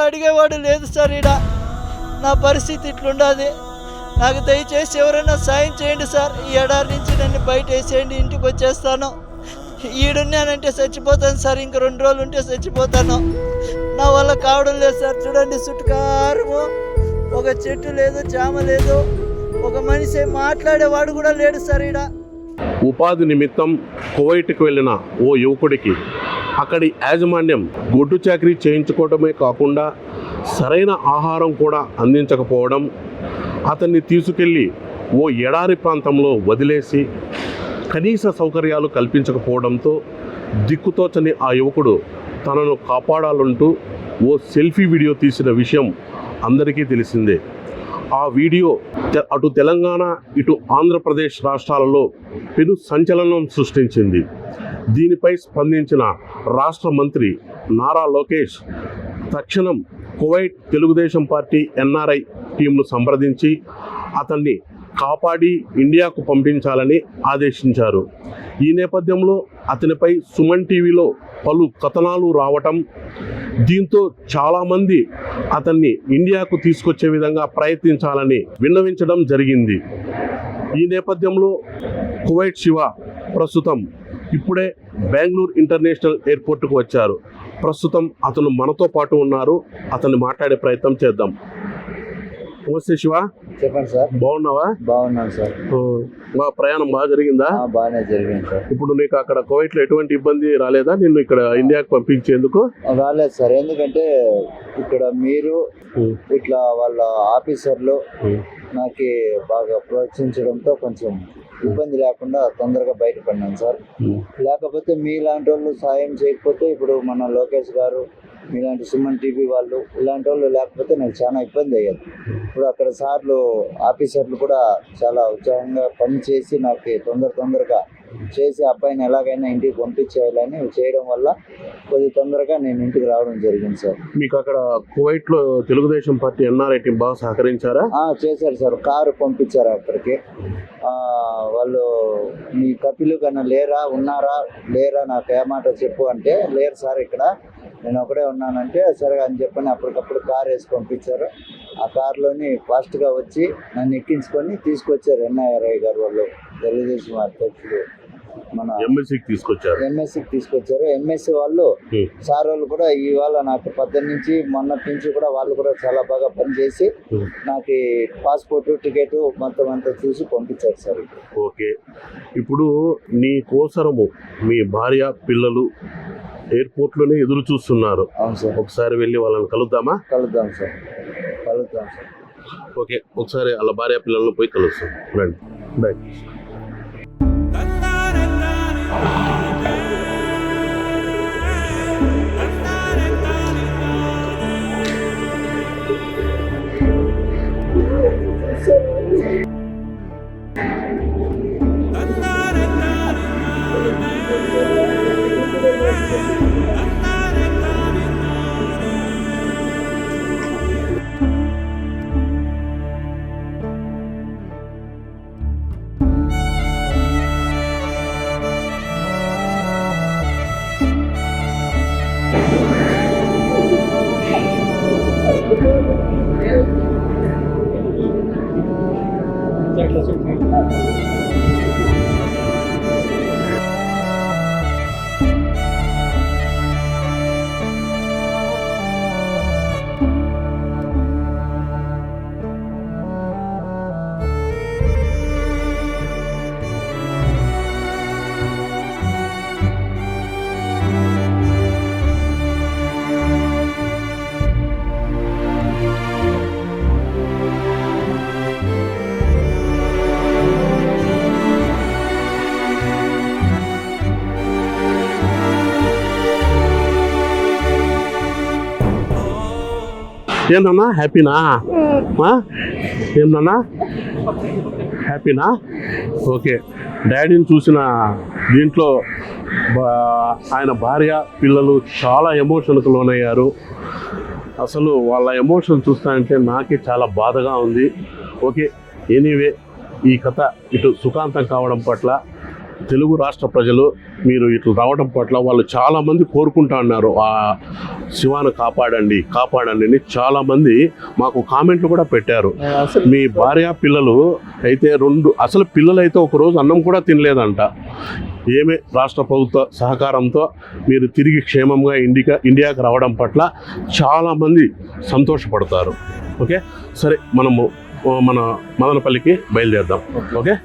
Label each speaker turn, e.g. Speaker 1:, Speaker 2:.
Speaker 1: కూడా అడిగేవాడు లేదు సార్. ఈడ నా పరిస్థితి ఇట్లుండాది. నాకు దయచేసి ఎవరైనా సాయం చేయండి సార్. ఈ ఎడారి నుంచి నన్ను బయట వేసేయండి, ఇంటికి వచ్చేస్తాను. ఈడున్నానంటే చచ్చిపోతాను సార్. ఇంక 2 రోజులు ఉంటే చచ్చిపోతాను. నా వల్ల కావడం లేదు సార్. చూడండి, చుట్టుకారము ఒక చెట్టు లేదు, జామ లేదు, ఒక మనిషి మాట్లాడేవాడు కూడా లేడు సార్. ఈడ
Speaker 2: ఉపాధి నిమిత్తం కువైట్కి వెళ్ళిన ఓ యువకుడికి అక్కడి యాజమాన్యం గొడ్డు చాకరీ చేయించుకోవడమే కాకుండా సరైన ఆహారం కూడా అందించకపోవడం, అతన్ని తీసుకెళ్ళి ఓ ఎడారి ప్రాంతంలో వదిలేసి కనీస సౌకర్యాలు కల్పించకపోవడంతో దిక్కుతోచని ఆ యువకుడు తనను కాపాడాలంటూ ఓ సెల్ఫీ వీడియో తీసిన విషయం అందరికీ తెలిసిందే. ఆ వీడియో అటు తెలంగాణ ఇటు ఆంధ్రప్రదేశ్ రాష్ట్రాలలో పెను సంచలనం సృష్టించింది. దీనిపై స్పందించిన రాష్ట్ర మంత్రి నారా లోకేష్ తక్షణం కువైట్ తెలుగుదేశం పార్టీ ఎన్ఆర్ఐ టీంను సంప్రదించి అతన్ని కాపాడి ఇండియాకు పంపించాలని ఆదేశించారు. ఈ నేపథ్యంలో అతనిపై సుమన్ టీవీలో పలు కథనాలు రావటం, దీంతో చాలామంది అతన్ని ఇండియాకు తీసుకొచ్చే విధంగా ప్రయత్నించాలని విన్నవించడం జరిగింది. ఈ నేపథ్యంలో కువైట్ శివ ప్రస్తుతం ఇప్పుడే బెంగళూరు ఇంటర్నేషనల్ ఎయిర్పోర్ట్కు వచ్చారు. ప్రస్తుతం అతను మనతో పాటు ఉన్నారు. అతన్ని మాట్లాడే ప్రయత్నం చేద్దాం. నమస్తే శివ.
Speaker 3: చెప్పండి సార్.
Speaker 2: బాగున్నావా?
Speaker 3: బాగున్నాను సార్.
Speaker 2: మా ప్రయాణం బాగా జరిగిందా?
Speaker 3: బాగానే జరిగింది సార్.
Speaker 2: ఇప్పుడు నీకు అక్కడ కువైట్లో ఎటువంటి ఇబ్బంది రాలేదా నిన్ను ఇక్కడ ఇండియాకి పంపించేందుకు?
Speaker 3: రాలేదు సార్. ఎందుకంటే ఇక్కడ మీరు ఇట్లా వాళ్ళ ఆఫీసర్లు నాకు బాగా ప్రోత్సహించడంతో కొంచెం ఇబ్బంది లేకుండా తొందరగా బయటపడినాను సార్. లేకపోతే మీలాంటి వాళ్ళు సాయం చేయకపోతే, ఇప్పుడు మన లోకేష్ గారు, మీలాంటి సుమన్ టీవీ వాళ్ళు, ఇలాంటి వాళ్ళు లేకపోతే నాకు చాలా ఇబ్బంది అయ్యేది. ఇప్పుడు అక్కడ సార్లు ఆఫీసర్లు కూడా చాలా ఉత్సాహంగా పనిచేసి నాకు తొందరగా చేసి అబ్బాయిని ఎలాగైనా ఇంటికి పంపించేయాలని చేయడం వల్ల కొద్ది తొందరగా నేను ఇంటికి రావడం జరిగింది సార్.
Speaker 2: మీకు అక్కడ కువైట్లో తెలుగుదేశం పార్టీ ఎన్ఆర్ఐ టీం బాగా సహకరించారా?
Speaker 3: చేశారు సార్. కారు పంపించారు అక్కడికి. వాళ్ళు మీ కపిలు కన్నా ఉన్నారా లేరా నాకు ఏమాట చెప్పు అంటే, లేరు సార్ ఇక్కడ నేను ఒకడే ఉన్నానంటే, సరే అని చెప్పని అప్పటికప్పుడు కారు వేసి పంపించారు. ఆ కారులోని ఫాస్ట్గా వచ్చి నన్ను ఎక్కించుకొని తీసుకొచ్చారు ఎన్ఐఆర్ఐ గారు వాళ్ళు, తెలుగుదేశం అధ్యక్షుడు మన
Speaker 2: ఎంఎస్సీకి
Speaker 3: తీసుకొచ్చారు. ఎంఎస్సీ వాళ్ళు సార్ వాళ్ళు కూడా ఇవాళ నాకు 10 నుంచి మొన్నటి నుంచి కూడా వాళ్ళు కూడా చాలా బాగా పనిచేసి నాకు పాస్పోర్ట్ టికెట్ మొత్తం అంతా చూసి పంపించారు సార్.
Speaker 2: ఓకే, ఇప్పుడు నీ కోసరము మీ భార్య పిల్లలు ఎయిర్పోర్ట్లోనే ఎదురు చూస్తున్నారు.
Speaker 3: అవును సార్.
Speaker 2: ఒకసారి వెళ్ళి వాళ్ళని కలుద్దాం సార్. ఓకే, ఒకసారి వాళ్ళ భార్య పిల్లలను పోయి కలుస్తాం. రండి. ఏమన్నా హ్యాపీనా? ఏమన్నా హ్యాపీనా? ఓకే, డాడీని చూసిన దీంట్లో ఆయన భార్య పిల్లలు చాలా ఎమోషన్కి లోనయ్యారు. అసలు వాళ్ళ ఎమోషన్ చూస్తానంటే నాకే చాలా బాధగా ఉంది. ఓకే, ఎనీవే ఈ కథ ఇటు సుఖాంతం కావడం పట్ల తెలుగు రాష్ట్ర ప్రజలు మీరు ఇట్లా రావడం పట్ల వాళ్ళు చాలామంది కోరుకుంటా ఉన్నారు, ఆ శివాను కాపాడండి కాపాడండి అని చాలామంది మాకు కామెంట్లు కూడా పెట్టారు. మీ భార్య పిల్లలు అయితే అసలు పిల్లలు అయితే ఒకరోజు అన్నం కూడా తినలేదంట. ఏమే రాష్ట్ర ప్రభుత్వ సహకారంతో మీరు తిరిగి క్షేమంగా ఇండియాకి రావడం పట్ల చాలామంది సంతోషపడతారు. ఓకే, సరే మనము మన మదనపల్లికి బయలుదేరదాం. ఓకే.